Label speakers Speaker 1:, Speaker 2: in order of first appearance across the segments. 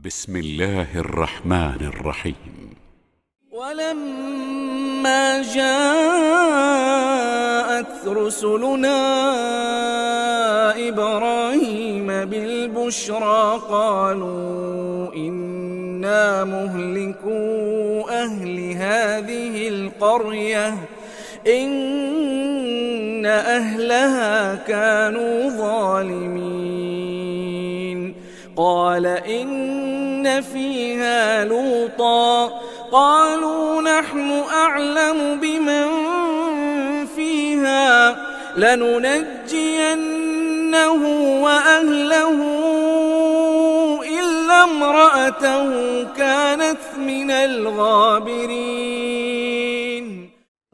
Speaker 1: بسم الله الرحمن الرحيم.
Speaker 2: ولما جاءت رسلنا إبراهيم بالبشرى قالوا إنا مهلكو أهل هذه القرية إن أهلها كانوا ظالمين قال إن فيها لوطا قالوا نحن أعلم بمن فيها لننجينه وأهله إلا امرأته كانت من الغابرين.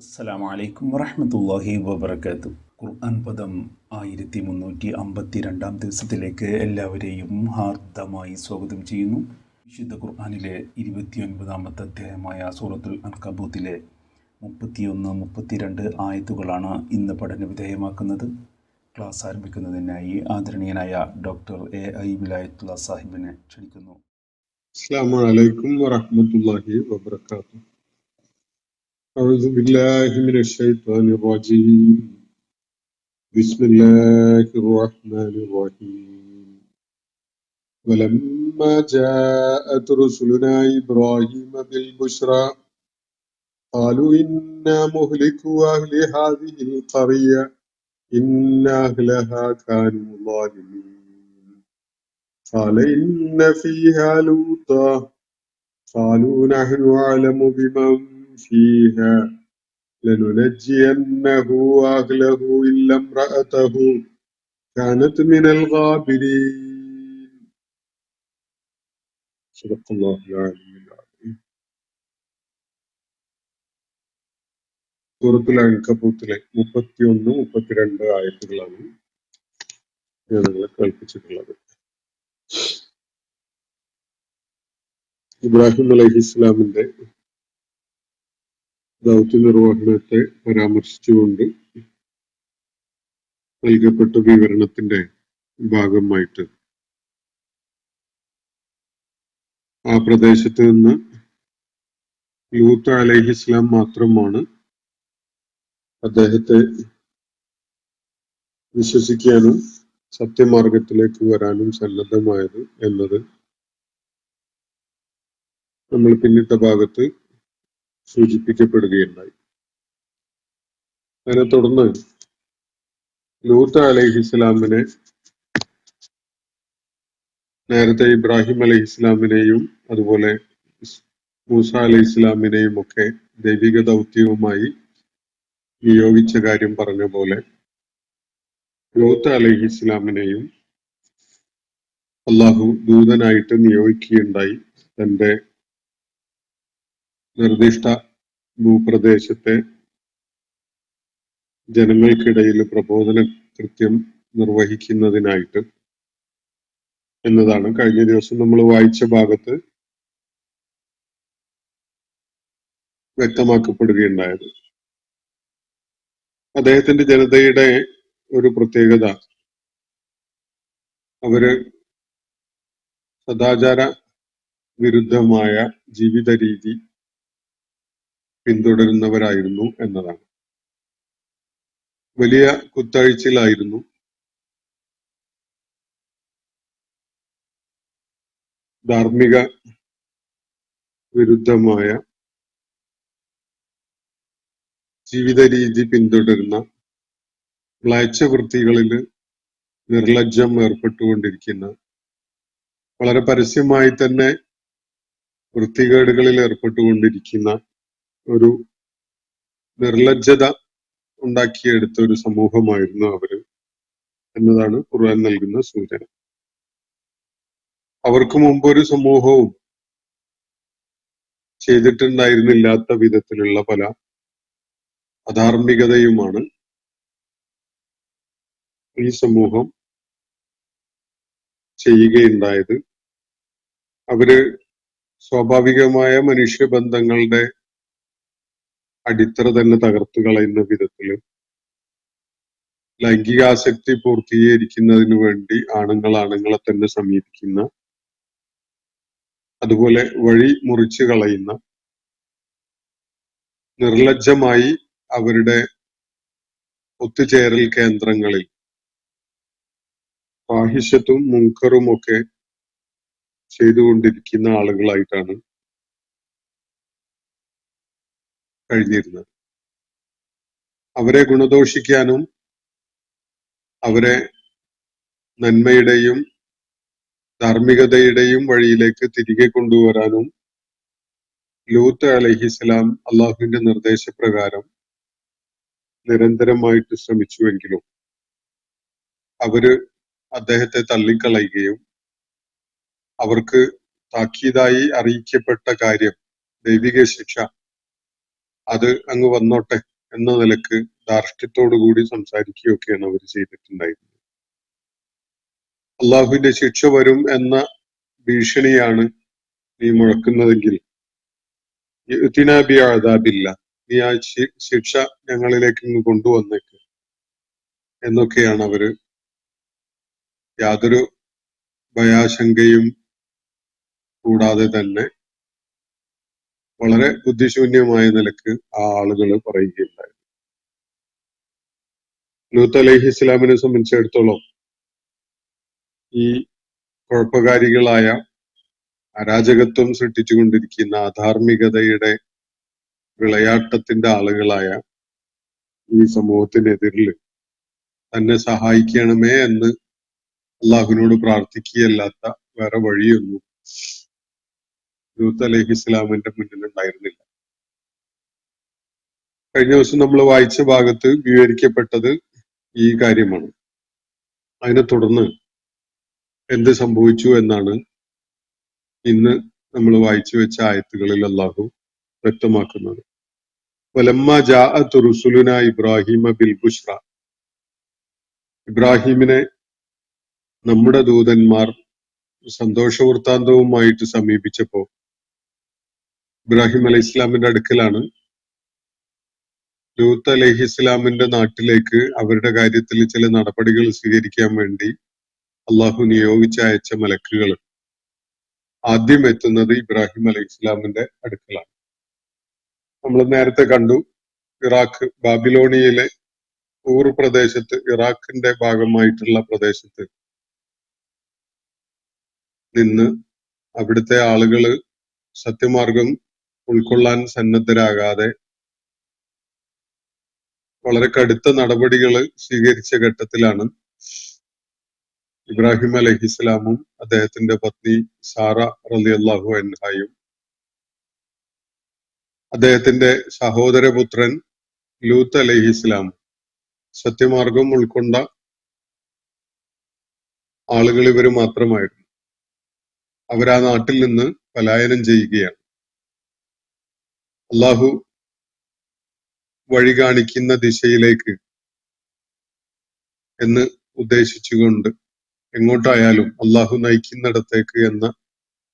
Speaker 3: അസ്സലാമു അലൈക്കും വറഹ്മത്തുള്ളാഹി വബറകാതുഹു. ഖുർആൻ പദം 1352 ദിവസത്തിലേക്ക് എല്ലാവരെയും ഹാർദമായി സ്വാഗതം ചെയ്യുന്നു. വിശുദ്ധ ഖുർആനിലെ 29-ാമത്തെ അധ്യായമായ സൂറത്തുൽ അൻകബൂത്തിലെ 31-32 ആയത്തുകളാണ് ഇന്ന് പഠന വിധേയമാക്കുന്നത്. ക്ലാസ് ആരംഭിക്കുന്നതിനായി ആദരണീയനായ ഡോക്ടർ AI വിലായത്തുള്ള സാഹിബിനെ ക്ഷണിക്കുന്നു.
Speaker 4: അസ്സലാമു അലൈക്കും വറഹ്മത്തുള്ളാഹി വബറകാതുഹു. أعوذ بالله من الشيطان الرجيم. بسم الله الرحمن الرحيم. ولما جاءت رسلنا إبراهيم بالبشرى قالوا إنا مهلكو أهل هذه القرية إن أهلها كانوا ظالمين قال إن فيها لوطا قالوا نحن أعلم بمن فيها لننجينه وأهله إلا امرأته كانت من الغابرين. صدق الله العلي العظيم. സൂറത്തുൽ അൻകബൂത്തിലെ 31-32 ആയത്തുകളാണ് ഞാൻ നിങ്ങളെ കേൾപ്പിച്ചിട്ടുള്ളത്. ഇബ്രാഹിം അലൈഹിസ്സലാമിന്റെ ദൗത്യ നിർവഹണത്തെ പരാമർശിച്ചുകൊണ്ട് നൽകപ്പെട്ട വിവരണത്തിന്റെ ഭാഗമായിട്ട് ആ പ്രദേശത്ത് നിന്ന് ലൂത്ത് അലൈഹിസ്സലാം മാത്രമാണ് അദ്ദേഹത്തെ വിശ്വസിക്കാനും സത്യമാർഗത്തിലേക്ക് വരാനും സന്നദ്ധമായത് എന്നത് നമ്മൾ പിന്നിട്ട ഭാഗത്ത് സൂചിപ്പിക്കപ്പെടുകയുണ്ടായി. അതിനെ തുടർന്ന് ലൂത്ത് അലൈഹിസ്സലാമിനെ നേരത്തെ ഇബ്രാഹിം അലൈഹിസ്സലാമിനെയും അതുപോലെ മൂസ അലൈഹിസ്സലാമിനെയും ഒക്കെ ദൈവിക ദൗത്യവുമായി നിയോഗിച്ച കാര്യം പറഞ്ഞ പോലെ ലൂത്ത് അലൈഹിസ്സലാമിനെയും അള്ളാഹു ദൂതനായിട്ട് നിയോഗിക്കുകയുണ്ടായി. തന്റെ നിർദ്ദിഷ്ട ഭൂപ്രദേശത്തെ ജനങ്ങൾക്കിടയിൽ പ്രബോധന കൃത്യം നിർവഹിക്കുന്നതിനായിട്ട് എന്നതാണ് കഴിഞ്ഞ ദിവസം നമ്മൾ വായിച്ച ഭാഗത്ത് വ്യക്തമാക്കപ്പെടുകയുണ്ടായത്. അദ്ദേഹത്തിന്റെ ജനതയുടെ ഒരു പ്രത്യേകത, അവര് സദാചാര വിരുദ്ധമായ ജീവിത രീതി പിന്തുടരുന്നവരായിരുന്നു എന്നതാണ്. വലിയ കുത്തഴിച്ചിലായിരുന്നു. ധാർമ്മിക വിരുദ്ധമായ ജീവിത രീതി പിന്തുടരുന്ന മ്ലേച്ഛവൃത്തികളിൽ നിർലജ്ജം ഏർപ്പെട്ടുകൊണ്ടിരിക്കുന്ന, വളരെ പരസ്യമായി തന്നെ വൃത്തികേടുകളിൽ ഏർപ്പെട്ടുകൊണ്ടിരിക്കുന്ന ഒരു നിർലജ്ജത ഉണ്ടാക്കിയെടുത്ത ഒരു സമൂഹമായിരുന്നു അവര് എന്നതാണ് ഖുർആൻ നൽകുന്ന സൂചന. അവർക്ക് മുമ്പ് ഒരു സമൂഹവും ചെയ്തിട്ടുണ്ടായിരുന്നില്ലാത്ത വിധത്തിലുള്ള പല അധാർമികതയുമാണ് ഈ സമൂഹം ചെയ്യുകയുണ്ടായത്. അവര് സ്വാഭാവികമായ മനുഷ്യബന്ധങ്ങളുടെ അടിത്തറ തന്നെ തകർത്തു കളയുന്ന വിധത്തില് ലൈംഗികാസക്തി പൂർത്തീകരിക്കുന്നതിന് വേണ്ടി ആണുങ്ങളെ തന്നെ സമീപിക്കുന്ന അതുപോലെ വഴി മുറിച്ചു കളയുന്ന, നിർലജ്ജമായി അവരുടെ ഒത്തുചേരൽ കേന്ദ്രങ്ങളിൽ ഫാഹിഷത്തും മുൻകറും ഒക്കെ ചെയ്തുകൊണ്ടിരിക്കുന്ന ആളുകളായിട്ടാണ് കഴിഞ്ഞിരുന്നത്. അവരെ ഗുണദോഷിക്കാനും അവരെ നന്മയുടെയും ധാർമ്മികതയുടെയും വഴിയിലേക്ക് തിരികെ കൊണ്ടുവരാനും ലൂത്ത് അലൈഹിസ്സലാം അള്ളാഹുവിന്റെ നിർദ്ദേശപ്രകാരം നിരന്തരമായിട്ട് ശ്രമിച്ചുവെങ്കിലും അവര് അദ്ദേഹത്തെ തള്ളിക്കളയുകയും അവർക്ക് താക്കീതായി അറിയിക്കപ്പെട്ട കാര്യം, ദൈവിക ശിക്ഷ, അത് അങ്ങ് വന്നോട്ടെ എന്ന നിലക്ക് ധാർഷ്ട്യത്തോടുകൂടി സംസാരിക്കുകയൊക്കെയാണ് അവർ ചെയ്തിട്ടുണ്ടായിരുന്നത്. അള്ളാഹുവിന്റെ ശിക്ഷ വരും എന്ന ഭീഷണിയാണ് നീ മുഴക്കുന്നതെങ്കിൽ അദാബില്ല, നീ ആ ശിക്ഷ ഞങ്ങളിലേക്ക് ഇങ്ങ് കൊണ്ടുവന്നേക്ക് എന്നൊക്കെയാണ് അവര് യാതൊരു ഭയാശങ്കയും കൂടാതെ തന്നെ വളരെ ബുദ്ധിശൂന്യമായ നിലക്ക് ആ ആളുകൾ പറയുകയുണ്ടായി. ലൂത്ത് അലൈഹി ഇസ്ലാമിനെ സംബന്ധിച്ചിടത്തോളം ഈ കുഴപ്പകാരികളായ, അരാജകത്വം സൃഷ്ടിച്ചുകൊണ്ടിരിക്കുന്ന, അധാർമികതയുടെ വിളയാട്ടത്തിന്റെ ആളുകളായ ഈ സമൂഹത്തിനെതിരിൽ തന്നെ സഹായിക്കണമേ എന്ന് അള്ളാഹുവിനോട് പ്രാർത്ഥിക്കുകയല്ലാത്ത വേറെ വഴിയൊന്നും ലൂത്ത് അലൈഹി ഇസ്ലാമിന്റെ മുന്നിലുണ്ടായിരുന്നില്ല. കഴിഞ്ഞ ദിവസം നമ്മൾ വായിച്ച ഭാഗത്ത് വിവരിക്കപ്പെട്ടത് ഈ കാര്യമാണ്. അതിനെ തുടർന്ന് എന്ത് സംഭവിച്ചു എന്നാണ് ഇന്ന് നമ്മൾ വായിച്ചു വെച്ച ആയത്തുകളിൽ അള്ളാഹു വ്യക്തമാക്കുന്നത്. വലമ്മ ജാഅത്ത് റുസുലുന ഇബ്രാഹിമ ബിൽ ബുശ്ര, ഇബ്രാഹിമിനെ നമ്മുടെ ദൂതന്മാർ സന്തോഷവൃത്താന്തവുമായിട്ട് സമീപിച്ചപ്പോ, ഇബ്രാഹിം അലൈഹി ഇസ്ലാമിന്റെ അടുക്കലാണ് ലൂത്ത് അലൈഹി ഇസ്ലാമിന്റെ നാട്ടിലേക്ക് അവരുടെ കാര്യത്തിൽ ചില നടപടികൾ സ്വീകരിക്കാൻ വേണ്ടി അള്ളാഹു നിയോഗിച്ച് അയച്ച മലക്കുകൾ ആദ്യം എത്തുന്നത് ഇബ്രാഹിം അലൈഹി ഇസ്ലാമിന്റെ അടുക്കലാണ്. നമ്മൾ നേരത്തെ കണ്ടു, ഇറാഖ്, ബാബിലോണിയയിലെ ഊർ പ്രദേശത്ത്, ഇറാഖിന്റെ ഭാഗമായിട്ടുള്ള പ്രദേശത്ത് നിന്ന് അവിടുത്തെ ആളുകള് സത്യമാർഗം ഉൾക്കൊള്ളാൻ സന്നദ്ധരാകാതെ വളരെ കടുത്ത നടപടികൾ സ്വീകരിച്ച ഘട്ടത്തിലാണ് ഇബ്രാഹിം അലൈഹിസ്സലാമും അദ്ദേഹത്തിന്റെ പത്നി സാറ റളിയല്ലാഹു അൻഹയും അദ്ദേഹത്തിന്റെ സഹോദരപുത്രൻ ലൂത്ത് അലൈഹിസ്സലാം സത്യമാർഗം ഉൾക്കൊണ്ട ആളുകൾ ഇവർ മാത്രമായിരുന്നു. അവരാ നാട്ടിൽ നിന്ന് പലായനം ചെയ്യുകയാണ്. അള്ളാഹു വഴി കാണിക്കുന്ന ദിശയിലേക്ക് എന്ന് ഉദ്ദേശിച്ചുകൊണ്ട് എങ്ങോട്ടായാലും അള്ളാഹു നയിക്കുന്നിടത്തേക്ക് എന്ന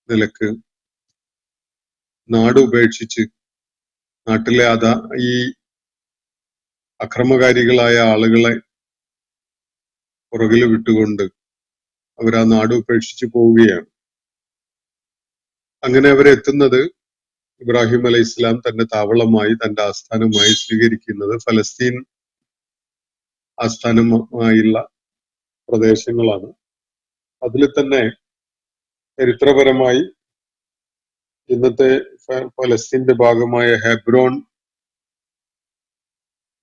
Speaker 4: നിലക്ക് നാട് ഉപേക്ഷിച്ച് നാട്ടിലെ ഈ അക്രമകാരികളായ ആളുകളെ പുറകിൽ വിട്ടുകൊണ്ട് അവരാ നാട് ഉപേക്ഷിച്ച് പോവുകയാണ്. അങ്ങനെ അവരെത്തുന്നത് ഇബ്രാഹിം അലൈഹി ഇസ്ലാം തന്റെ താവളമായി, തന്റെ ആസ്ഥാനമായി സ്വീകരിക്കുന്നത് ഫലസ്തീൻ ആസ്ഥാനമായുള്ള പ്രദേശങ്ങളാണ്. അതിൽ തന്നെ ചരിത്രപരമായി ഇന്നത്തെ ഫലസ്തീന്റെ ഭാഗമായ ഹെബ്രോൺ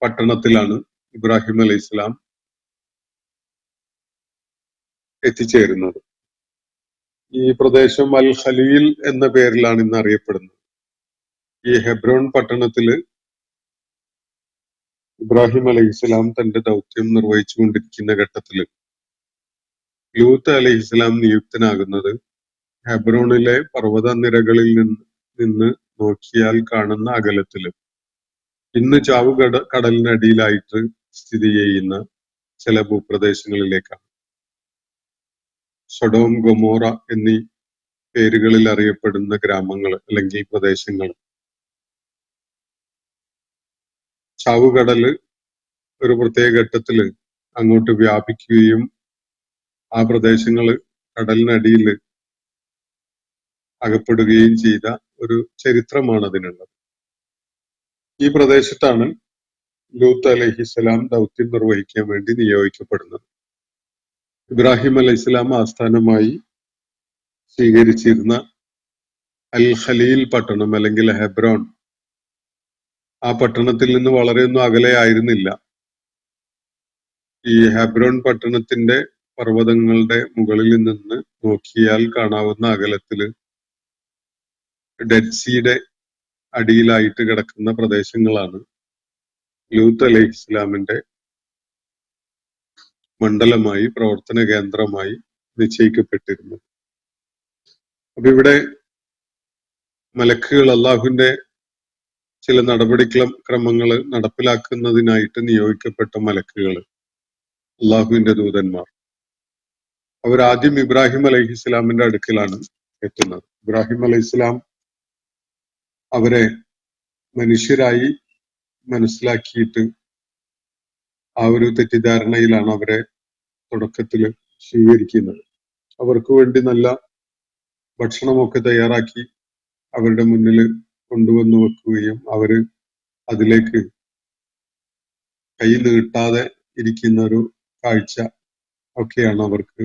Speaker 4: പട്ടണത്തിലാണ് ഇബ്രാഹിം അലൈഹി ഇസ്ലാം എത്തിച്ചേരുന്നത്. ഈ പ്രദേശം അൽ ഖലീൽ എന്ന പേരിലാണ് ഇന്ന് അറിയപ്പെടുന്നത്. ഈ ഹെബ്രോൺ പട്ടണത്തില് ഇബ്രാഹിം അലൈഹി ഇസ്ലാം തന്റെ ദൗത്യം നിർവഹിച്ചുകൊണ്ടിരിക്കുന്ന ഘട്ടത്തില് ലൂത്ത് അലൈഹി ഇസ്ലാം നിയുക്തനാകുന്നത് ഹെബ്രോണിലെ പർവ്വത നിരകളിൽ നിന്ന് നോക്കിയാൽ കാണുന്ന അകലത്തില് ഇന്ന് കടലിനടിയിലായിട്ട് സ്ഥിതി ചെയ്യുന്ന ചില ഭൂപ്രദേശങ്ങളിലേക്കാണ്. സൊഡോം, ഗൊമോറ എന്നീ പേരുകളിൽ അറിയപ്പെടുന്ന ഗ്രാമങ്ങൾ അല്ലെങ്കിൽ പ്രദേശങ്ങൾ. ചാവുകടല് ഒരു പ്രത്യേക ഘട്ടത്തില് അങ്ങോട്ട് വ്യാപിക്കുകയും ആ പ്രദേശങ്ങള് കടലിനടിയിൽ അകപ്പെടുകയും ചെയ്ത ഒരു ചരിത്രമാണ് അതിനുള്ളത്. ഈ പ്രദേശത്താണ് ലൂത്ത് അലൈഹിസ്സലാം ദൗത്യം നിർവഹിക്കാൻ വേണ്ടി നിയോഗിക്കപ്പെടുന്നത്. ഇബ്രാഹിം അലൈഹിസ്സലാം ആസ്ഥാനമായി സ്വീകരിച്ചിരുന്ന അൽ ഖലീൽ പട്ടണം അല്ലെങ്കിൽ ഹെബ്രോൺ, ആ പട്ടണത്തിൽ നിന്ന് വളരെയൊന്നും അകലെ ആയിരുന്നില്ല. ഈ ഹെബ്രോൺ പട്ടണത്തിന്റെ പർവ്വതങ്ങളുടെ മുകളിൽ നിന്ന് നോക്കിയാൽ കാണാവുന്ന അകലത്തില് ഡെഡ് സീയുടെ അടിയിലായിട്ട് കിടക്കുന്ന പ്രദേശങ്ങളാണ് ലൂത്ത് അലൈഹി ഇസ്ലാമിന്റെ മണ്ഡലമായി, പ്രവർത്തന കേന്ദ്രമായി നിശ്ചയിക്കപ്പെട്ടിരുന്നത്. അപ്പൊ ഇവിടെ മലക്കുകൾ, അള്ളാഹുവിന്റെ ചില നടപടിക്രമങ്ങൾ നടപ്പിലാക്കുന്നതിനായിട്ട് നിയോഗിക്കപ്പെട്ട മലക്കുകൾ, അള്ളാഹുവിന്റെ ദൂതന്മാർ, അവരാദ്യം ഇബ്രാഹിം അലൈഹി ഇസ്ലാമിന്റെ അടുക്കലാണ് എത്തുന്നത്. ഇബ്രാഹിം അലൈഹി ഇസ്ലാം അവരെ മനുഷ്യരായി മനസ്സിലാക്കിയിട്ട് ആ ഒരു തെറ്റിദ്ധാരണയിലാണ് അവരെ തുടക്കത്തിൽ സ്വീകരിക്കുന്നത്. അവർക്ക് വേണ്ടി നല്ല ഭക്ഷണമൊക്കെ തയ്യാറാക്കി അവരുടെ മുന്നിൽ കൊണ്ടുവന്നു വെക്കുകയും അവര് അതിലേക്ക് കൈ നീട്ടാതെ ഇരിക്കുന്ന ഒരു കാഴ്ച ഒക്കെയാണ് അവർക്ക്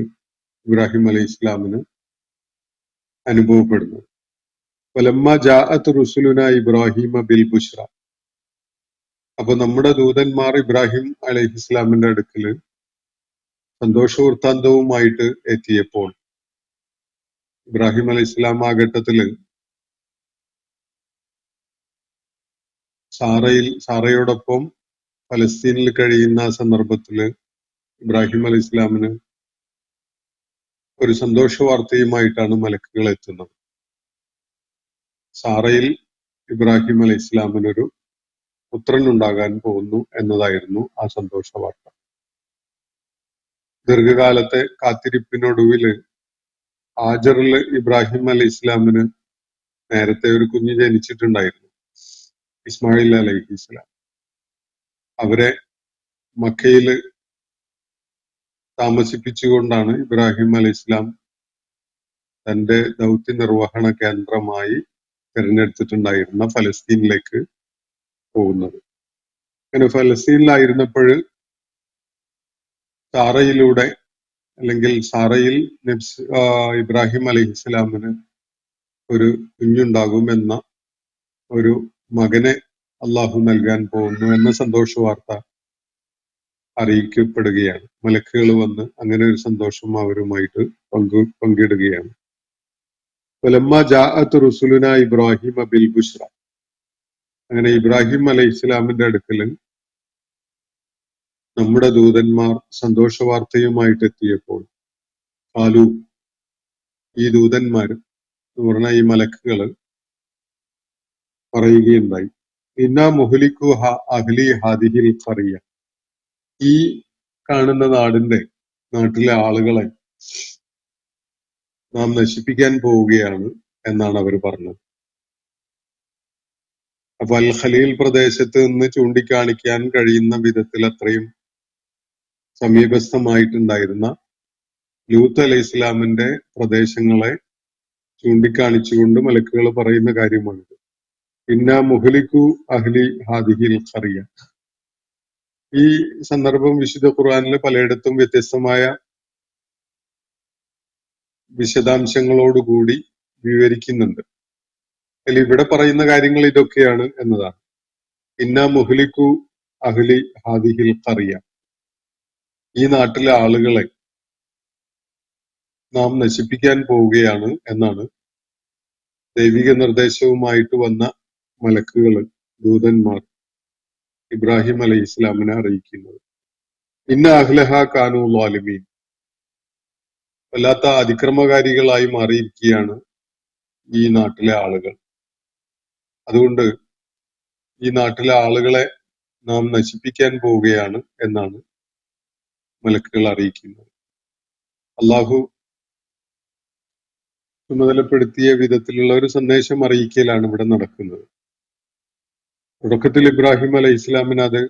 Speaker 4: ഇബ്രാഹിം അലൈഹി ഇസ്ലാമിന് അനുഭവപ്പെടുന്നത്. വലമ്മ ജാഅത്ത് റുസുലുന ഇബ്രാഹിമ ബിൽ ബുഷ്റ. അപ്പൊ നമ്മുടെ ദൂതന്മാർ ഇബ്രാഹിം അലൈഹി ഇസ്ലാമിന്റെ അടുക്കല് സന്തോഷവൃത്താന്തവുമായിട്ട് എത്തിയപ്പോൾ ഇബ്രാഹിം അലൈഹി ഇസ്ലാം ആ ഘട്ടത്തില് സാറയോടൊപ്പം ഫലസ്തീനിൽ കഴിയുന്ന സന്ദർഭത്തില് ഇബ്രാഹിം അലൈഹി ഇസ്ലാമിന് ഒരു സന്തോഷ വാർത്തയുമായിട്ടാണ് മലക്കുകൾ എത്തുന്നത്. സാറയിൽ ഇബ്രാഹിം അലൈഹി ഇസ്ലാമിനൊരു പുത്രൻ ഉണ്ടാകാൻ പോകുന്നു എന്നതായിരുന്നു ആ സന്തോഷ വാർത്ത. ദീർഘകാലത്തെ കാത്തിരിപ്പിനൊടുവില് ഹാജറിൽ ഇബ്രാഹിം അലൈഹി ഇസ്ലാമിന് നേരത്തെ ഒരു കുഞ്ഞ് ജനിച്ചിട്ടുണ്ടായിരുന്നു, ഇസ്മായിൽ അലൈഹി ഇസ്ലാം. അവരെ മക്കയില് താമസിപ്പിച്ചുകൊണ്ടാണ് ഇബ്രാഹിം അലൈഹി ഇസ്ലാം തന്റെ ദൗത്യ നിർവഹണ കേന്ദ്രമായി തിരഞ്ഞെടുത്തിട്ടുണ്ടായിരുന്ന ഫലസ്തീനിലേക്ക് പോകുന്നത്. അങ്ങനെ ഫലസ്തീനിലായിരുന്നപ്പോൾ സാറയിലൂടെ, അല്ലെങ്കിൽ സാറയിൽ ഇബ്രാഹിം അലൈഹി ഇസ്ലാമിന് ഒരു കുഞ്ഞുണ്ടാകും എന്ന, ഒരു മകനെ അള്ളാഹു നൽകാൻ പോകുന്നു എന്ന സന്തോഷ വാർത്ത അറിയിക്കപ്പെടുകയാണ്. മലക്കുകൾ വന്ന് അങ്ങനെ ഒരു സന്തോഷം അവരുമായിട്ട് പങ്കിടുകയാണ്. വലമ്മ ജാഅത്ത് റുസുലുന ഇബ്രാഹിമ ബിൽ ബുഷ്റ. അങ്ങനെ ഇബ്രാഹിം അലൈഹി ഇസ്ലാമിന്റെ അടുക്കല് നമ്മുടെ ദൂതന്മാർ സന്തോഷ വാർത്തയുമായിട്ട് എത്തിയപ്പോൾ ഖാലു, ഈ ദൂതന്മാർ എന്ന് പറഞ്ഞ ഈ മലക്കുകള് പറയുകയുണ്ടായി, ഇന്നാ മുഹ്ലിക്കു അഹ്ലി ഹാദിഹിൽ ഖറിയ. ഈ കാണുന്ന നാട്ടിലെ ആളുകളെ നാം നശിപ്പിക്കാൻ പോവുകയാണ് എന്നാണ് അവർ പറഞ്ഞത്. അപ്പൊ അൽ ഖലീൽ പ്രദേശത്ത് നിന്ന് ചൂണ്ടിക്കാണിക്കാൻ കഴിയുന്ന വിധത്തിൽ അത്രയും സമീപസ്ഥമായിട്ടുണ്ടായിരുന്ന ലൂത്ത് അലൈഹി ഇസ്ലാമിന്റെ പ്രദേശങ്ങളെ ചൂണ്ടിക്കാണിച്ചുകൊണ്ട് മലക്കുകൾ പറയുന്ന കാര്യമാണിത്. ഇന്നാ മുഹ്ലിക്കു അഹ്ലി ഹാദിഹിൽ ഖറിയ. ഈ സന്ദർഭം വിശുദ്ധ ഖുർആനിൽ പലയിടത്തും വ്യത്യസ്തമായ വിശദാംശങ്ങളോടുകൂടി വിവരിക്കുന്നുണ്ട്. അതിൽ ഇവിടെ പറയുന്ന കാര്യങ്ങൾ ഇതൊക്കെയാണ് എന്നതാണ്. ഇന്നാ മുഹ്ലിക്കു അഹ്ലി ഹാദിഹിൽ ഖറിയ. ഈ നാട്ടിലെ ആളുകളെ നാം നശിപ്പിക്കാൻ പോവുകയാണ് എന്നാണ് ദൈവിക നിർദ്ദേശവുമായിട്ട് വന്ന മലക്കുകൾ, ദൂതന്മാർ ഇബ്രാഹിം അലൈഹി ഇസ്ലാമിനെ അറിയിക്കുന്നത്. ഇന്ന അഹ്ലഹ കാനു ളാലിമീൻ. വല്ലാത്ത അതിക്രമകാരികളായി മാറിയിരിക്കുകയാണ് ഈ നാട്ടിലെ ആളുകൾ. അതുകൊണ്ട് ഈ നാട്ടിലെ ആളുകളെ നാം നശിപ്പിക്കാൻ പോവുകയാണ് എന്നാണ് മലക്കുകൾ അറിയിക്കുന്നത്. അള്ളാഹു ചുമതലപ്പെടുത്തിയ വിധത്തിലുള്ള ഒരു സന്ദേശം അറിയിക്കലാണ് ഇവിടെ നടക്കുന്നത്. തുടക്കത്തിൽ ഇബ്രാഹിം അലൈഹി ഇസ്ലാമിന് അത്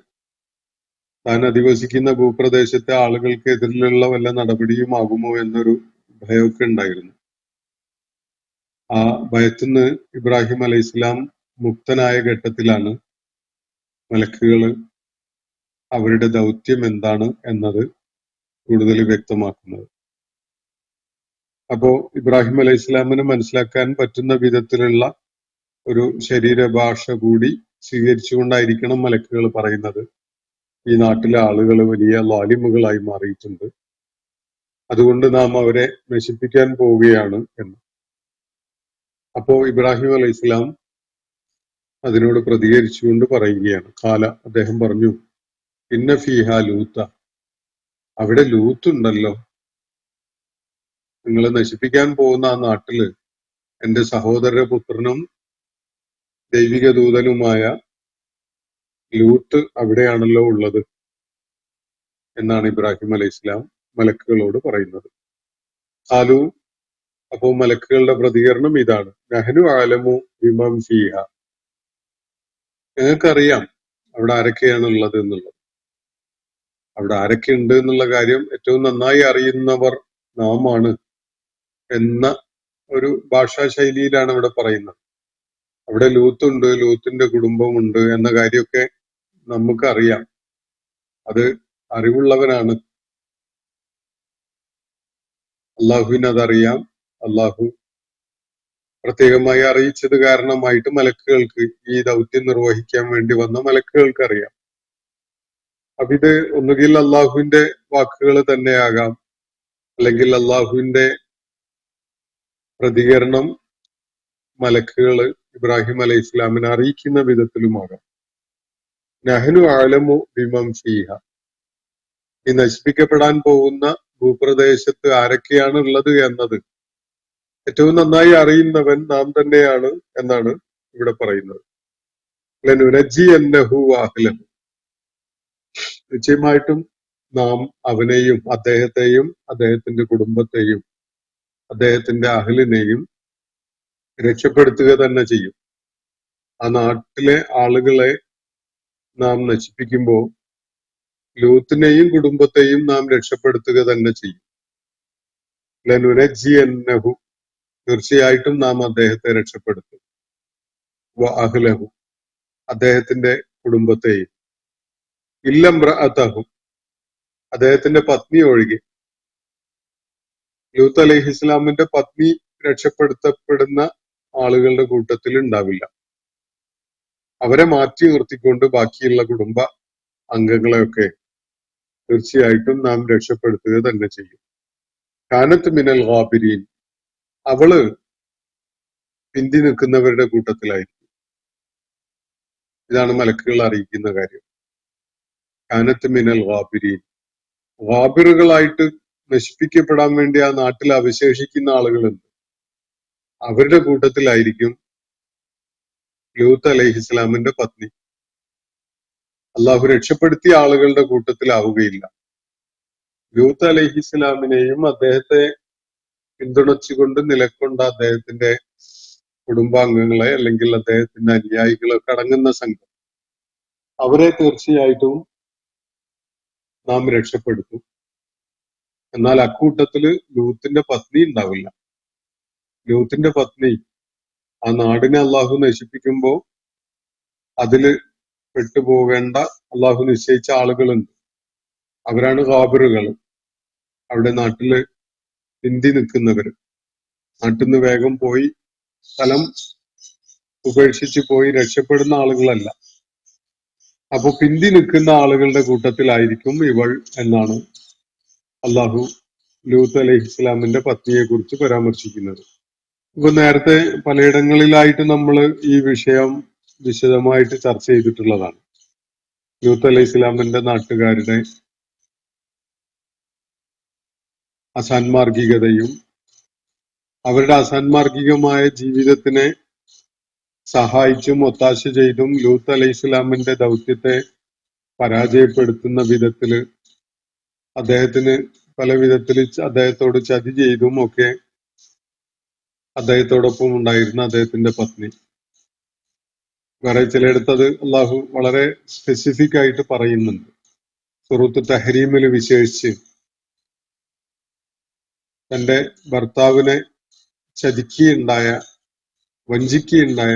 Speaker 4: താൻ അധിവസിക്കുന്ന ഭൂപ്രദേശത്തെ ആളുകൾക്ക് എതിരിലുള്ള വല്ല നടപടിയും ആകുമോ എന്നൊരു ഭയമൊക്കെ ഉണ്ടായിരുന്നു. ആ ഭയത്തുനിന്ന് ഇബ്രാഹിം അലൈഹിസ്സലാം മുക്തനായ ഘട്ടത്തിലാണ് മലക്കുകൾ അവരുടെ ദൗത്യം എന്താണ് എന്നത് കൂടുതൽ വ്യക്തമാക്കുന്നത്. അപ്പോ ഇബ്രാഹിം അലൈഹിസ്സലാമിന് മനസ്സിലാക്കാൻ പറ്റുന്ന വിധത്തിലുള്ള ഒരു ശരീരഭാഷ കൂടി സ്വീകരിച്ചുകൊണ്ടായിരിക്കണം മലക്കുകൾ പറയുന്നത്, ഈ നാട്ടിലെ ആളുകൾ വലിയ ലാലിമുകളായി മാറിയിട്ടുണ്ട്, അതുകൊണ്ട് നാം അവരെ നശിപ്പിക്കാൻ പോവുകയാണ് എന്ന്. അപ്പോ ഇബ്രാഹിം അലൈഹിസ്സലാം അതിനോട് പ്രതികരിച്ചുകൊണ്ട് പറയുകയാണ്. അദ്ദേഹം പറഞ്ഞു, ഇന്ന ഫീഹ ലൂത്ത, അവിടെ ലൂത്തുണ്ടല്ലോ. നിങ്ങൾ നശിപ്പിക്കാൻ പോകുന്ന ആ നാട്ടില് എന്റെ സഹോദരപുത്രനും ദൈവിക ദൂതനുമായ ലൂത്ത് അവിടെയാണല്ലോ ഉള്ളത് എന്നാണ് ഇബ്രാഹിം അലൈഹിസ്സലാം മലക്കുകളോട് പറയുന്നത്. ഖാലു, അപ്പോ മലക്കുകളുടെ പ്രതികരണം ഇതാണ്, നഹ്നു അഅലമു ബിമൻ ഫീഹ, ഞങ്ങൾക്കറിയാം അവിടെ ആരൊക്കെയാണുള്ളത് എന്നുള്ളത്. അവിടെ ആരൊക്കെ ഉണ്ട് എന്നുള്ള കാര്യം ഏറ്റവും നന്നായി അറിയുന്നവർ നാം ആണ് എന്ന ഒരു ഭാഷാ ശൈലിയിലാണ് ഇവിടെ പറയുന്നത്. അവിടെ ലൂത്തുണ്ട്, ലൂത്തിന്റെ കുടുംബമുണ്ട് എന്ന കാര്യമൊക്കെ നമുക്കറിയാം, അത് അറിവുള്ളവനാണ്, അള്ളാഹുവിന് അതറിയാം. അള്ളാഹു പ്രത്യേകമായി അറിയിച്ചത് കാരണമായിട്ട് മലക്കുകൾക്ക്, ഈ ദൗത്യം നിർവഹിക്കാൻ വേണ്ടി വന്ന മലക്കുകൾക്ക് അറിയാം. അപ്പൊ ഇത് ഒന്നുകിൽ അള്ളാഹുവിന്റെ വാക്കുകൾ തന്നെയാകാം, അല്ലെങ്കിൽ അള്ളാഹുവിന്റെ പ്രതികരണം മലക്കുകൾ ഇബ്രാഹിം അലൈഹി ഇസ്ലാമിനെ അറിയിക്കുന്ന വിധത്തിലുമാകാം. നഹ്നു അഅലമു ബിമൻ ഫീഹ, ഈ നശിപ്പിക്കപ്പെടാൻ പോകുന്ന ഭൂപ്രദേശത്ത് ആരൊക്കെയാണ് ഉള്ളത് എന്നത് ഏറ്റവും നന്നായി അറിയുന്നവൻ നാം തന്നെയാണ് എന്നാണ് ഇവിടെ പറയുന്നത്. ലനുനജ്ജിയന്നഹു വഅഹ്ലഹു, നിശ്ചയമായിട്ടും നാം അവനെയും അദ്ദേഹത്തെയും അദ്ദേഹത്തിന്റെ കുടുംബത്തെയും അദ്ദേഹത്തിന്റെ അഹ്ലിനെയും രക്ഷപ്പെടുത്തുക തന്നെ ചെയ്യും. ആ നാട്ടിലെ ആളുകളെ നാം നശിപ്പിക്കുമ്പോൾ ലൂത്തിനെയും കുടുംബത്തെയും നാം രക്ഷപ്പെടുത്തുക തന്നെ ചെയ്യും. ലനുനജ്ജിയന്നഹു, തീർച്ചയായിട്ടും നാം അദ്ദേഹത്തെ രക്ഷപ്പെടുത്തും. വഅഹ്ലഹു, അദ്ദേഹത്തിന്റെ കുടുംബത്തെയും. ഇല്ലംറഅതഹു, അദ്ദേഹത്തിന്റെ പത്നി ഒഴികെ. ലൂത്ത് അലൈഹി ഇസ്ലാമിന്റെ പത്നി രക്ഷപ്പെടുത്തപ്പെടുന്ന ആളുകളുടെ കൂട്ടത്തിൽ ഉണ്ടാവില്ല. അവരെ മാറ്റി നിർത്തിക്കൊണ്ട് ബാക്കിയുള്ള കുടുംബ അംഗങ്ങളെയൊക്കെ തീർച്ചയായിട്ടും നാം രക്ഷപ്പെടുത്തുക തന്നെ ചെയ്യും. കാനത്ത് മിനൽ ഗാബിരീൻ, അവള് പിന്തി നിൽക്കുന്നവരുടെ കൂട്ടത്തിലായിരിക്കും. ഇതാണ് മലക്കുകൾ അറിയിക്കുന്ന കാര്യം. കാനത്ത് മിനൽ ഗാബിരീൻ, ഗാബിറുകളായിട്ട് നശിപ്പിക്കപ്പെടാൻ വേണ്ടി ആ നാട്ടിൽ അവശേഷിക്കുന്ന ആളുകളുണ്ട്, അവരുടെ കൂട്ടത്തിലായിരിക്കും ലൂത്ത് അലൈഹി ഇസ്ലാമിന്റെ പത്നി. അള്ളാഹു രക്ഷപ്പെടുത്തിയ ആളുകളുടെ കൂട്ടത്തിലാവുകയില്ല. ലൂത്ത് അലൈഹി ഇസ്ലാമിനെയും അദ്ദേഹത്തെ പിന്തുണച്ചുകൊണ്ട് നിലക്കൊണ്ട അദ്ദേഹത്തിന്റെ കുടുംബാംഗങ്ങളെ അല്ലെങ്കിൽ അദ്ദേഹത്തിന്റെ അനുയായികളൊക്കെ അടങ്ങുന്ന സംഘം, അവരെ തീർച്ചയായിട്ടും നാം രക്ഷപ്പെടുത്തും. എന്നാൽ അക്കൂട്ടത്തില് ലൂത്തിന്റെ പത്നി ഉണ്ടാവില്ല. ലൂത്തിന്റെ പത്നി ആ നാടിനെ അള്ളാഹു നശിപ്പിക്കുമ്പോ അതില് പെട്ടുപോകേണ്ട അള്ളാഹു നിശ്ചയിച്ച ആളുകളുണ്ട്, അവരാണ് ഗാബിറുകൾ. അവിടെ നാട്ടില് പിന്തി നിൽക്കുന്നവര്, നാട്ടിൽ നിന്ന് വേഗം പോയി സ്ഥലം ഉപേക്ഷിച്ച് പോയി രക്ഷപ്പെടുന്ന ആളുകളല്ല. അപ്പൊ പിന്തി നിൽക്കുന്ന ആളുകളുടെ കൂട്ടത്തിലായിരിക്കും ഇവൾ എന്നാണ് അള്ളാഹു ലൂത്ത് അലൈഹി ഇസ്ലാമിന്റെ പത്നിയെ കുറിച്ച് പരാമർശിക്കുന്നത്. ഇപ്പൊ നേരത്തെ പലയിടങ്ങളിലായിട്ട് നമ്മൾ ഈ വിഷയം വിശദമായിട്ട് ചർച്ച ചെയ്തിട്ടുള്ളതാണ്. ലൂത്ത് അലൈഹി ഇസ്ലാമിന്റെ നാട്ടുകാരുടെ അസാൻമാർഗികതയും അവരുടെ അസാൻമാർഗികമായ ജീവിതത്തിനെ സഹായിച്ചും ഒത്താശ ചെയ്തും ലൂത്ത് അലൈഹി ഇസ്ലാമിന്റെ ദൗത്യത്തെ പരാജയപ്പെടുത്തുന്ന വിധത്തില് അദ്ദേഹത്തിന് പല വിധത്തിൽ അദ്ദേഹത്തോട് ചതി ചെയ്തും ഒക്കെ അദ്ദേഹത്തോടൊപ്പം ഉണ്ടായിരുന്ന അദ്ദേഹത്തിന്റെ പത്നി. വേറെ ചിലയിടത്തത് അള്ളാഹു വളരെ സ്പെസിഫിക് ആയിട്ട് പറയുന്നുണ്ട്. സൂറത്ത് തഹരീമിൽ വിശേഷിച്ച് തന്റെ ഭർത്താവിനെ ചതിക്കുകയുണ്ടായ വഞ്ചിക്കുകയുണ്ടായ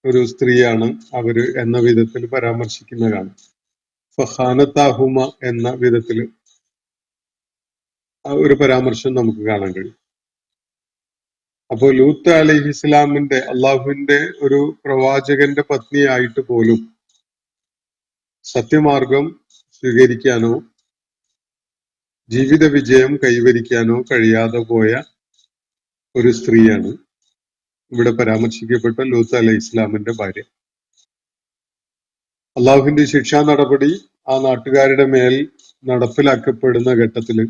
Speaker 4: ഒരു സ്ത്രീയാണ് അവര് എന്ന വിധത്തിൽ പരാമർശിക്കുന്നതാണ്. ഫഖാനത്താഹുമ എന്ന വിധത്തിൽ ഒരു പരാമർശം നമുക്ക് കാണാൻ കഴിയും. അപ്പോൾ ലൂത്ത് അലൈഹിസ്സലാമിന്റെ അള്ളാഹുവിന്റെ ഒരു പ്രവാചകന്റെ പത്നിയായിട്ട് പോലും സത്യമാർഗം സ്വീകരിക്കാനോ ജീവിത വിജയം കൈവരിക്കാനോ കഴിയാതെ പോയ ഒരു സ്ത്രീയാണ് ഇവിടെ പരാമർശിക്കപ്പെട്ട ലൂത്ത് അലൈഹി ഇസ്ലാമിന്റെ ഭാര്യ. അള്ളാഹുവിന്റെ ശിക്ഷാ നടപടി ആ നാട്ടുകാരുടെ മേൽ നടപ്പിലാക്കപ്പെടുന്ന ഘട്ടത്തില്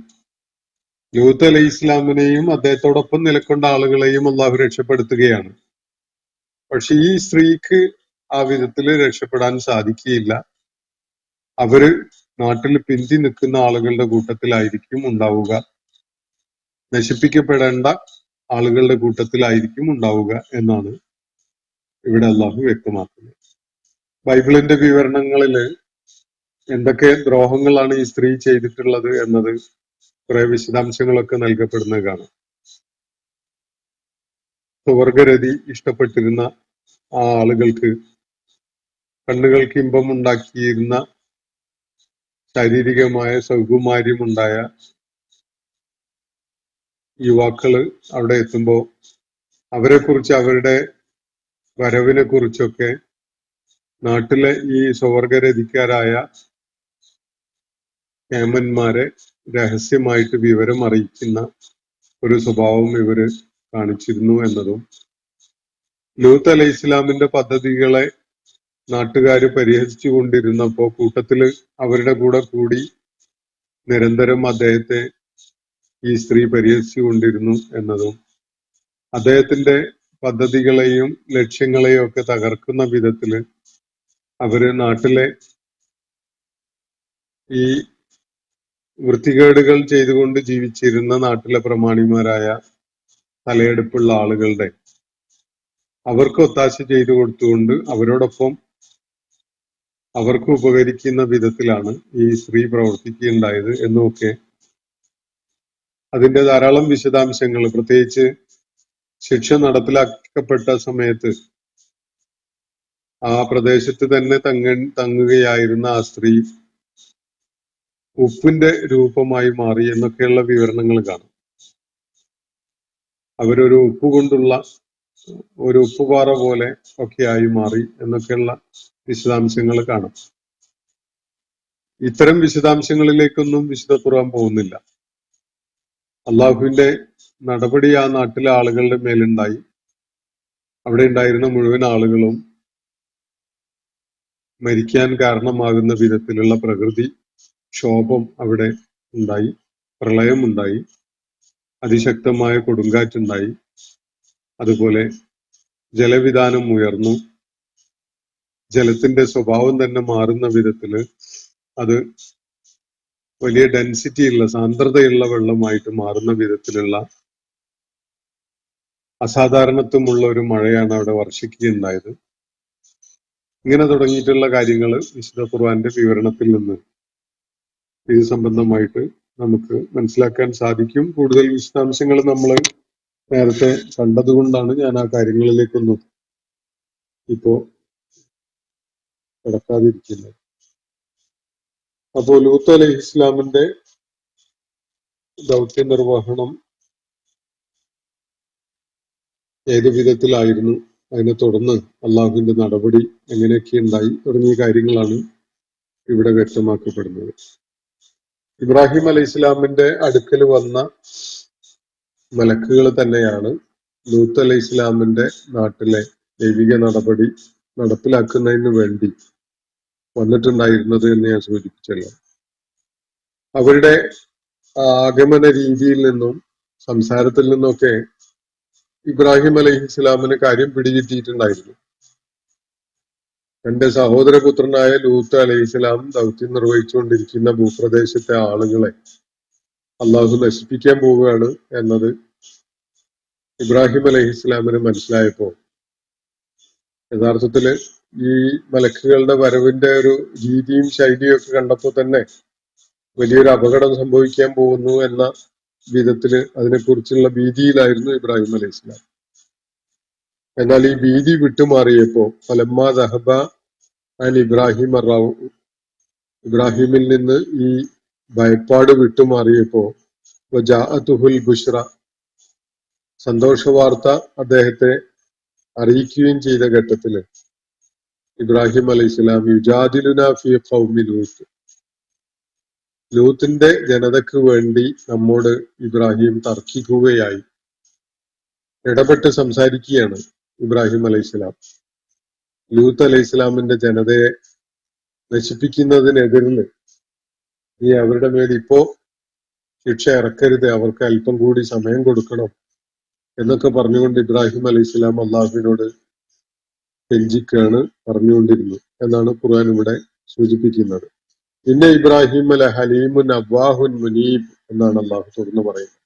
Speaker 4: ലൂത്ത് അലൈഹി ഇസ്ലാമിനെയും അദ്ദേഹത്തോടൊപ്പം നിലകൊണ്ട ആളുകളെയും അള്ളാഹു രക്ഷപ്പെടുത്തുകയാണ്. പക്ഷെ ഈ സ്ത്രീക്ക് ആ വിധത്തില് രക്ഷപ്പെടാൻ സാധിക്കുകയില്ല. അവര് നാട്ടിൽ പിന്തി നിൽക്കുന്ന ആളുകളുടെ കൂട്ടത്തിലായിരിക്കും ഉണ്ടാവുക, നശിപ്പിക്കപ്പെടേണ്ട ആളുകളുടെ കൂട്ടത്തിലായിരിക്കും ഉണ്ടാവുക എന്നാണ് ഇവിടെ അള്ളാഹു വ്യക്തമാക്കുന്നത്. ബൈബിളിന്റെ വിവരണങ്ങളില് എന്തൊക്കെ ദ്രോഹങ്ങളാണ് ഈ സ്ത്രീ ചെയ്തിട്ടുള്ളത് എന്നത് കുറെ വിശദാംശങ്ങളൊക്കെ നൽകപ്പെടുന്നത് കാണാം. സുവർഗരതി ഇഷ്ടപ്പെട്ടിരുന്ന ആ ആളുകൾക്ക് കണ്ണുകൾക്ക് ഇമ്പമുണ്ടാക്കിയിരുന്ന ശാരീരികമായ സൗകുമാര്യമുണ്ടായ യുവാക്കള് അവിടെ എത്തുമ്പോൾ അവരെ കുറിച്ച്, അവരുടെ വരവിനെ കുറിച്ചൊക്കെ നാട്ടിലെ ഈ സ്വവർഗരതിക്കാരായ കേമന്മാരെ രഹസ്യമായിട്ട് വിവരം അറിയിക്കുന്ന ഒരു സ്വഭാവം ഇവര് കാണിച്ചിരുന്നു എന്നതും, ലൂത്ത് അലൈഹി ഇസ്ലാമിന്റെ പദ്ധതികളെ നാട്ടുകാര് പരിഹസിച്ചു കൊണ്ടിരുന്നപ്പോ കൂട്ടത്തില് അവരുടെ കൂടെ കൂടി നിരന്തരം അദ്ദേഹത്തെ ഈ സ്ത്രീ പരിഹസിച്ചു കൊണ്ടിരുന്നു എന്നതും, അദ്ദേഹത്തിന്റെ പദ്ധതികളെയും ലക്ഷ്യങ്ങളെയും ഒക്കെ തകർക്കുന്ന വിധത്തില് അവര് നാട്ടിലെ ഈ വൃത്തികേടുകൾ ചെയ്തുകൊണ്ട് ജീവിച്ചിരുന്ന നാട്ടിലെ പ്രമാണിമാരായ തലയെടുപ്പുള്ള ആളുകളുടെ അവർക്ക് ഒത്താശ ചെയ്തു കൊടുത്തുകൊണ്ട് അവരോടൊപ്പം അവർക്ക് ഉപകരിക്കുന്ന വിധത്തിലാണ് ഈ സ്ത്രീ പ്രവർത്തിക്കുകയുണ്ടായത് എന്നൊക്കെ അതിന്റെ ധാരാളം വിശദാംശങ്ങൾ, പ്രത്യേകിച്ച് ശിക്ഷ നടപ്പിലാക്കപ്പെട്ട സമയത്ത് ആ പ്രദേശത്ത് തന്നെ തങ്ങുകയായിരുന്ന ആ സ്ത്രീ ഉപ്പിന്റെ രൂപമായി മാറി എന്നൊക്കെയുള്ള വിവരണങ്ങൾ കാണാം. അവരൊരു ഉപ്പ് കൊണ്ടുള്ള ഒരു ഉപ്പുപാറ പോലെ ഒക്കെയായി മാറി എന്നൊക്കെയുള്ള വിശദാംശങ്ങൾ കാണാം. ഇത്തരം വിശദാംശങ്ങളിലേക്കൊന്നും വിശുദ്ധ ഖുർആൻ പോകുന്നില്ല. അള്ളാഹുവിന്റെ നടപടി ആ നാട്ടിലെ ആളുകളുടെ മേലുണ്ടായി. അവിടെ ഉണ്ടായിരുന്ന മുഴുവൻ ആളുകളും മരിക്കാൻ കാരണമാകുന്ന വിധത്തിലുള്ള പ്രകൃതി ക്ഷോഭം അവിടെ ഉണ്ടായി, പ്രളയമുണ്ടായി, അതിശക്തമായ കൊടുങ്കാറ്റുണ്ടായി, അതുപോലെ ജലവിധാനം ഉയർന്നു, ജലത്തിന്റെ സ്വഭാവം തന്നെ മാറുന്ന വിധത്തില് അത് വലിയ ഡെൻസിറ്റിയുള്ള, സാന്ദ്രതയുള്ള വെള്ളമായിട്ട് മാറുന്ന വിധത്തിലുള്ള അസാധാരണത്വമുള്ള ഒരു മഴയാണ് അവിടെ വർഷിക്കുകയുണ്ടായത്. ഇങ്ങനെ തുടങ്ങിയിട്ടുള്ള കാര്യങ്ങൾ വിശുദ്ധ ഖുർആന്റെ വിവരണത്തിൽ നിന്ന് ഇത് സംബന്ധമായിട്ട് നമുക്ക് മനസ്സിലാക്കാൻ സാധിക്കും. കൂടുതൽ വിശദാംശങ്ങൾ നമ്മൾ നേരത്തെ കണ്ടതുകൊണ്ടാണ് ഞാൻ ആ കാര്യങ്ങളിലേക്കൊന്നും ഇപ്പോ കിടക്കാതിരിക്കുന്നത്. അപ്പോൾ ലൂത്ത് അലൈഹി ഇസ്ലാമിന്റെ ദൗത്യ നിർവഹണം ഏത് വിധത്തിലായിരുന്നു, അതിനെ തുടർന്ന് അള്ളാഹുവിന്റെ നടപടി എങ്ങനെയൊക്കെ ഉണ്ടായി തുടങ്ങിയ കാര്യങ്ങളാണ് ഇവിടെ വ്യക്തമാക്കപ്പെടുന്നത്. ഇബ്രാഹിം അലൈഹി ഇസ്ലാമിന്റെ അടുക്കൽ വന്ന മലക്കുകൾ തന്നെയാണ് ലൂത്ത് അലൈഹി ഇസ്ലാമിന്റെ നാട്ടിലെ ദൈവിക നടപടി നടപ്പിലാക്കുന്നതിന് വേണ്ടി വന്നിട്ടുണ്ടായിരുന്നത് എന്ന് ഞാൻ സൂചിപ്പിച്ചല്ലോ. അവരുടെ ആഗമന രീതിയിൽ നിന്നും സംസാരത്തിൽ നിന്നൊക്കെ ഇബ്രാഹിം അലൈഹി ഇസ്ലാമിന് കാര്യം പിടികിട്ടിയിട്ടുണ്ടായിരുന്നു. തന്റെ സഹോദരപുത്രനായ ലൂത്ത് അലൈഹി ഇസ്ലാം ദൗത്യം നിർവഹിച്ചുകൊണ്ടിരിക്കുന്ന ഭൂപ്രദേശത്തെ ആളുകളെ അള്ളാഹു നശിപ്പിക്കാൻ പോവുകയാണ് എന്നത് ഇബ്രാഹിം അലൈഹി ഇസ്ലാമിന് മനസ്സിലായപ്പോ യഥാർത്ഥത്തില് ഈ മലക്കുകളുടെ വരവിന്റെ ഒരു രീതിയും ശൈലിയും ഒക്കെ കണ്ടപ്പോ തന്നെ വലിയൊരു അപകടം സംഭവിക്കാൻ പോകുന്നു എന്ന വിധത്തില് അതിനെക്കുറിച്ചുള്ള ഭീതിയിലായിരുന്നു ഇബ്രാഹിം അലൈഹി ഇസ്ലാം. എന്നാൽ ഈ ഭീതി വിട്ടുമാറിയപ്പോ ഫലമ്മാ ദഹബ അൻ ഇബ്രാഹിം ഇബ്രാഹിമിൽ നിന്ന് ഈ ഭയപ്പാട് വിട്ടുമാറിയപ്പോ വജാഅതുഹുൽ ബുശ്ര സന്തോഷ വാർത്ത അദ്ദേഹത്തെ അറിയിക്കുകയും ചെയ്ത ഘട്ടത്തില് ഇബ്രാഹിം അലൈഹിസ്സലാം യുജാദിലുനാ ഫീ ഖൗമി ലൂത്തിന്റെ ജനതയ്ക്ക് വേണ്ടി നമ്മോട് ഇബ്രാഹിം തർക്കിക്കുകയായി, ഇടപെട്ട് സംസാരിക്കുകയാണ് ഇബ്രാഹിം അലൈഹിസ്സലാം. ലൂത്ത് അലൈഹിസ്സലാമിന്റെ ജനതയെ നശിപ്പിക്കുന്നതിനെതിരിൽ നീ അവരുടെ മേൽ ഇപ്പോ ശിക്ഷ ഇറക്കരുത്, അവർക്ക് അല്പം കൂടി സമയം കൊടുക്കണം എന്നൊക്കെ പറഞ്ഞുകൊണ്ട് ഇബ്രാഹിം അലൈഹിസ്സലാം അള്ളാഹുവിനോട് കെഞ്ചിക്കാണ് പറഞ്ഞുകൊണ്ടിരുന്നു എന്നാണ് ഖുർആൻ ഇവിടെ സൂചിപ്പിക്കുന്നത്. പിന്നെ ഇബ്രാഹിം അല ഹലീമുൻ അവ്വാഹുൻ മുനീബ് എന്നാണ് അള്ളാഹു തുറന്നു പറയുന്നത്.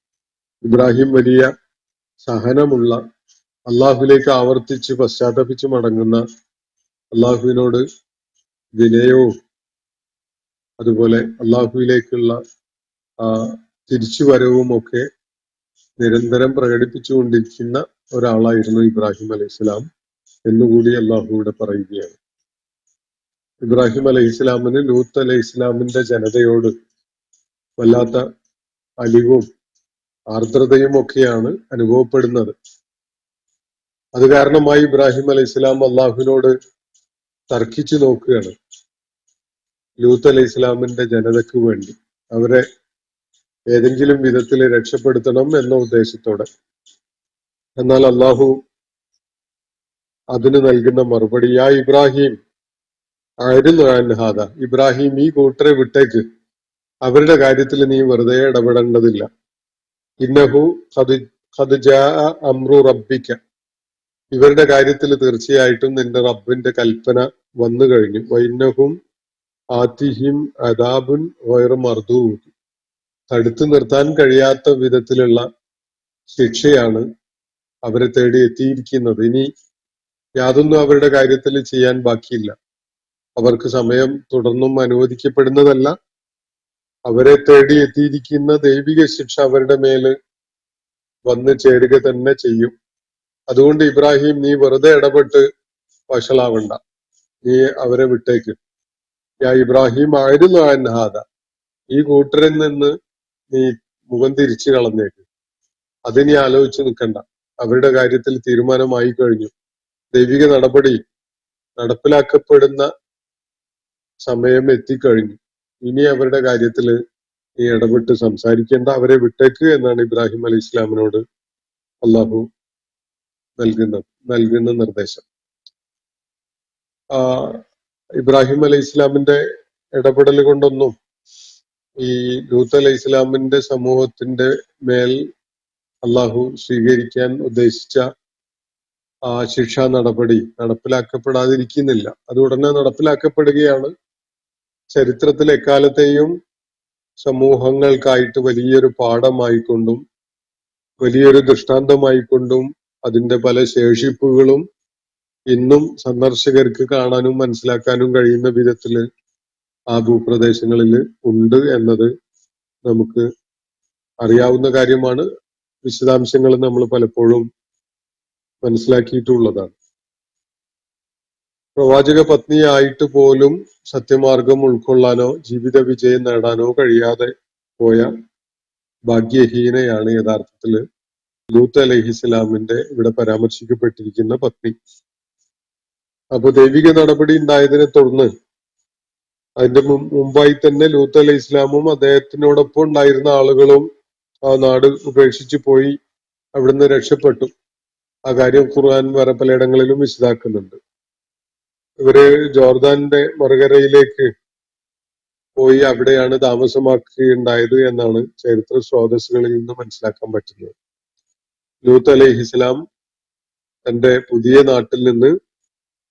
Speaker 4: ഇബ്രാഹിം വലിയ സഹനമുള്ള, അള്ളാഹുലേക്ക് ആവർത്തിച്ച് പശ്ചാത്തപിച്ച് മടങ്ങുന്ന, അള്ളാഹുവിനോട് വിനയവും അതുപോലെ അള്ളാഹുവിലേക്കുള്ള തിരിച്ചുവരവും ഒക്കെ നിരന്തരം പ്രകടിപ്പിച്ചുകൊണ്ടിരിക്കുന്ന ഒരാളായിരുന്നു ഇബ്രാഹിം അലൈഹിസ്സലാം എന്നുകൂടി അള്ളാഹു ഇവിടെ പറയുകയാണ്. ഇബ്രാഹിം അലൈഹിസ്സലാമിന് ലൂത്ത് അലൈഹിസ്സലാമിന്റെ ജനതയോട് വല്ലാത്ത അലിവും ആർദ്രതയും ഒക്കെയാണ് അനുഭവപ്പെടുന്നത്. അത് കാരണമായി ഇബ്രാഹിം അലൈഹിസ്സലാം അള്ളാഹുവിനോട് തർക്കിച്ചു നോക്കുകയാണ് ലൂത്ത് അലൈഹിസ്സലാമിന്റെ ജനതയ്ക്ക് വേണ്ടി, അവരെ ഏതെങ്കിലും വിധത്തിൽ രക്ഷപ്പെടുത്തണം എന്ന ഉദ്ദേശത്തോടെ. എന്നാൽ അള്ളാഹു അതിന് നൽകുന്ന മറുപടി, യാ ഇബ്രാഹിം ആയിരുന്നാഹാദ, ഇബ്രാഹിം ഈ കൂട്ടരെ വിട്ടേക്ക്, അവരുടെ കാര്യത്തിൽ നീ വെറുതെ ഇടപെടേണ്ടതില്ല. ഇന്നഹു ഖദ് ജാഅ അംറു റബ്ബിക, ഇവരുടെ കാര്യത്തിൽ തീർച്ചയായിട്ടും നിന്റെ റബ്ബിന്റെ കൽപ്പന വന്നു കഴിഞ്ഞു. വൈന്നഹും ആതിഹിം അദാബുൻ ഗൈറു മർദൂദ്, തടുത്തു നിർത്താൻ കഴിയാത്ത വിധത്തിലുള്ള ശിക്ഷയാണ് അവരെ തേടി എത്തിയിരിക്കുന്നത്. ഇനി യാതൊന്നും അവരുടെ കാര്യത്തിൽ ചെയ്യാൻ ബാക്കിയില്ല. അവർക്ക് സമയം തുടർന്നും അനുവദിക്കപ്പെടുന്നതല്ല. അവരെ തേടി എത്തിയിരിക്കുന്ന ദൈവിക ശിക്ഷ അവരുടെ മേല് വന്നു ചേരുക തന്നെ ചെയ്യും. അതുകൊണ്ട് ഇബ്രാഹിം, നീ വെറുതെ ഇടപെട്ട് വഷളാവണ്ട, നീ അവരെ വിട്ടേക്ക്. യാ ഇബ്രാഹിം ആയിരുന്നു അൻഹാദ, ഈ കൂട്ടരിൽ നിന്ന് നീ മുഖം തിരിച്ചു കളഞ്ഞേക്ക്, അതിനി ആലോചിച്ച് നിൽക്കണ്ട. അവരുടെ കാര്യത്തിൽ തീരുമാനമായി കഴിഞ്ഞു. ദൈവിക നടപടി നടപ്പിലാക്കപ്പെടുന്ന സമയം എത്തിക്കഴിഞ്ഞു. ഇനി അവരുടെ കാര്യത്തിൽ നീ ഇടപെട്ട് സംസാരിക്കേണ്ട, അവരെ വിട്ടേക്ക് എന്നാണ് ഇബ്രാഹിം അലൈഹി ഇസ്ലാമിനോട് അള്ളാഹു നൽകുന്ന നിർദ്ദേശം. ഇബ്രാഹിം അലൈഹി ഇസ്ലാമിന്റെ ഇടപെടൽ കൊണ്ടൊന്നും ഈ ലൂത്ത് അലൈഹി ഇസ്ലാമിന്റെ സമൂഹത്തിന്റെ മേൽ അള്ളാഹു സ്വീകരിക്കാൻ ഉദ്ദേശിച്ച ആ ശിക്ഷാ നടപടി നടപ്പിലാക്കപ്പെടാതിരിക്കുന്നില്ല. അത് ഉടനെ നടപ്പിലാക്കപ്പെടുകയാണ്. ചരിത്രത്തിൽ എക്കാലത്തെയും സമൂഹങ്ങൾക്കായിട്ട് വലിയൊരു പാഠമായിക്കൊണ്ടും വലിയൊരു ദൃഷ്ടാന്തമായിക്കൊണ്ടും അതിന്റെ പല ശേഷിപ്പുകളും ഇന്നും സന്ദർശകർക്ക് കാണാനും മനസ്സിലാക്കാനും കഴിയുന്ന വിധത്തില് ആ ഭൂപ്രദേശങ്ങളിൽ ഉണ്ട് എന്നത് നമുക്ക് അറിയാവുന്ന കാര്യമാണ്. വിശദാംശങ്ങൾ നമ്മൾ പലപ്പോഴും മനസ്സിലാക്കിയിട്ടുള്ളതാണ്. പ്രവാചക പത്നിയായിട്ട് പോലും സത്യമാർഗം ഉൾക്കൊള്ളാനോ ജീവിത വിജയം നേടാനോ കഴിയാതെ പോയ ഭാഗ്യഹീനയാണ് യഥാർത്ഥത്തില് ലൂത്ത് അലൈഹിസ്സലാമിന്റെ ഇവിടെ പരാമർശിക്കപ്പെട്ടിരിക്കുന്ന പത്നി. അപ്പൊ ദൈവിക നടപടി ഉണ്ടായതിനെ തുടർന്ന് അതിന്റെ മുമ്പായി തന്നെ ലൂത്ത് അലൈഹി ഇസ്ലാമും അദ്ദേഹത്തിനോടൊപ്പം ഉണ്ടായിരുന്ന ആളുകളും ആ നാട് ഉപേക്ഷിച്ചു പോയി, അവിടുന്ന് രക്ഷപ്പെട്ടു. ആ കാര്യം ഖുർആൻ വേറെ പലയിടങ്ങളിലും വിശദാക്കുന്നുണ്ട്. ഇവര് ജോർദാന്റെ മറുകരയിലേക്ക് പോയി അവിടെയാണ് താമസമാക്കുകയുണ്ടായത് എന്നാണ് ചരിത്ര സ്രോതസ്സുകളിൽ നിന്ന് മനസ്സിലാക്കാൻ പറ്റുന്നത്. ലൂത്ത് അലൈഹിസ്സലാം തന്റെ പുതിയ നാട്ടിൽ നിന്ന്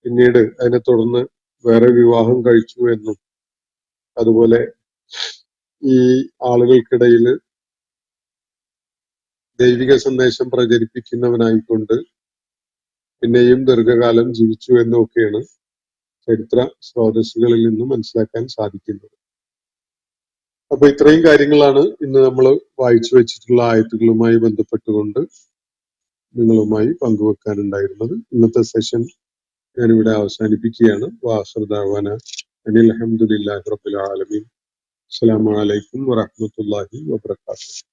Speaker 4: പിന്നീട് അതിനെ തുടർന്ന് വേറെ വിവാഹം കഴിച്ചു എന്നും അതുപോലെ ഈ ആളുകൾക്കിടയിൽ ദൈവിക സന്ദേശം പ്രചരിപ്പിക്കുന്നവനായിക്കൊണ്ട് പിന്നെയും ദീർഘകാലം ജീവിച്ചു എന്നൊക്കെയാണ് ചരിത്ര സ്രോതസ്സുകളിൽ നിന്ന് മനസ്സിലാക്കാൻ സാധിക്കുന്നത്. അപ്പൊ ഇത്രയും കാര്യങ്ങളാണ് ഇന്ന് നമ്മൾ വായിച്ചു വെച്ചിട്ടുള്ള ആയത്തുകളുമായി ബന്ധപ്പെട്ടുകൊണ്ട് നിങ്ങളുമായി പങ്കുവെക്കാനുണ്ടായിരുന്നത്. ഇന്നത്തെ സെഷൻ ഞാനിവിടെ അവസാനിപ്പിക്കുകയാണ്. വാഖിറു ദഅ്വാനാ അനിൽ ഹംദുലില്ലാഹി റബ്ബിൽ ആലമീൻ. അസ്സലാമു അലൈക്കും വറഹ്മത്തുള്ളാഹി വബറകാതുഹു.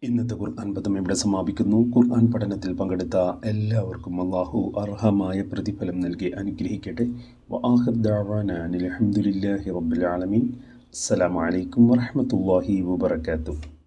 Speaker 3: ഇന്നത്തെ ഖുർആൻ പദം ഇവിടെ സമാപിക്കുന്നു. ഖുർആൻ പഠനത്തിൽ പങ്കെടുത്ത എല്ലാവർക്കും അല്ലാഹു അർഹമായ പ്രതിഫലം നൽകി അനുഗ്രഹിക്കട്ടെ. വആഖിറു ദഅ്വാനാ അനിൽ ഹംദുലില്ലാഹി റബ്ബിൽ ആലമീൻ. അസ്സലാമു അലൈക്കും വറഹ്മത്തുള്ളാഹി വബറകാതുഹു.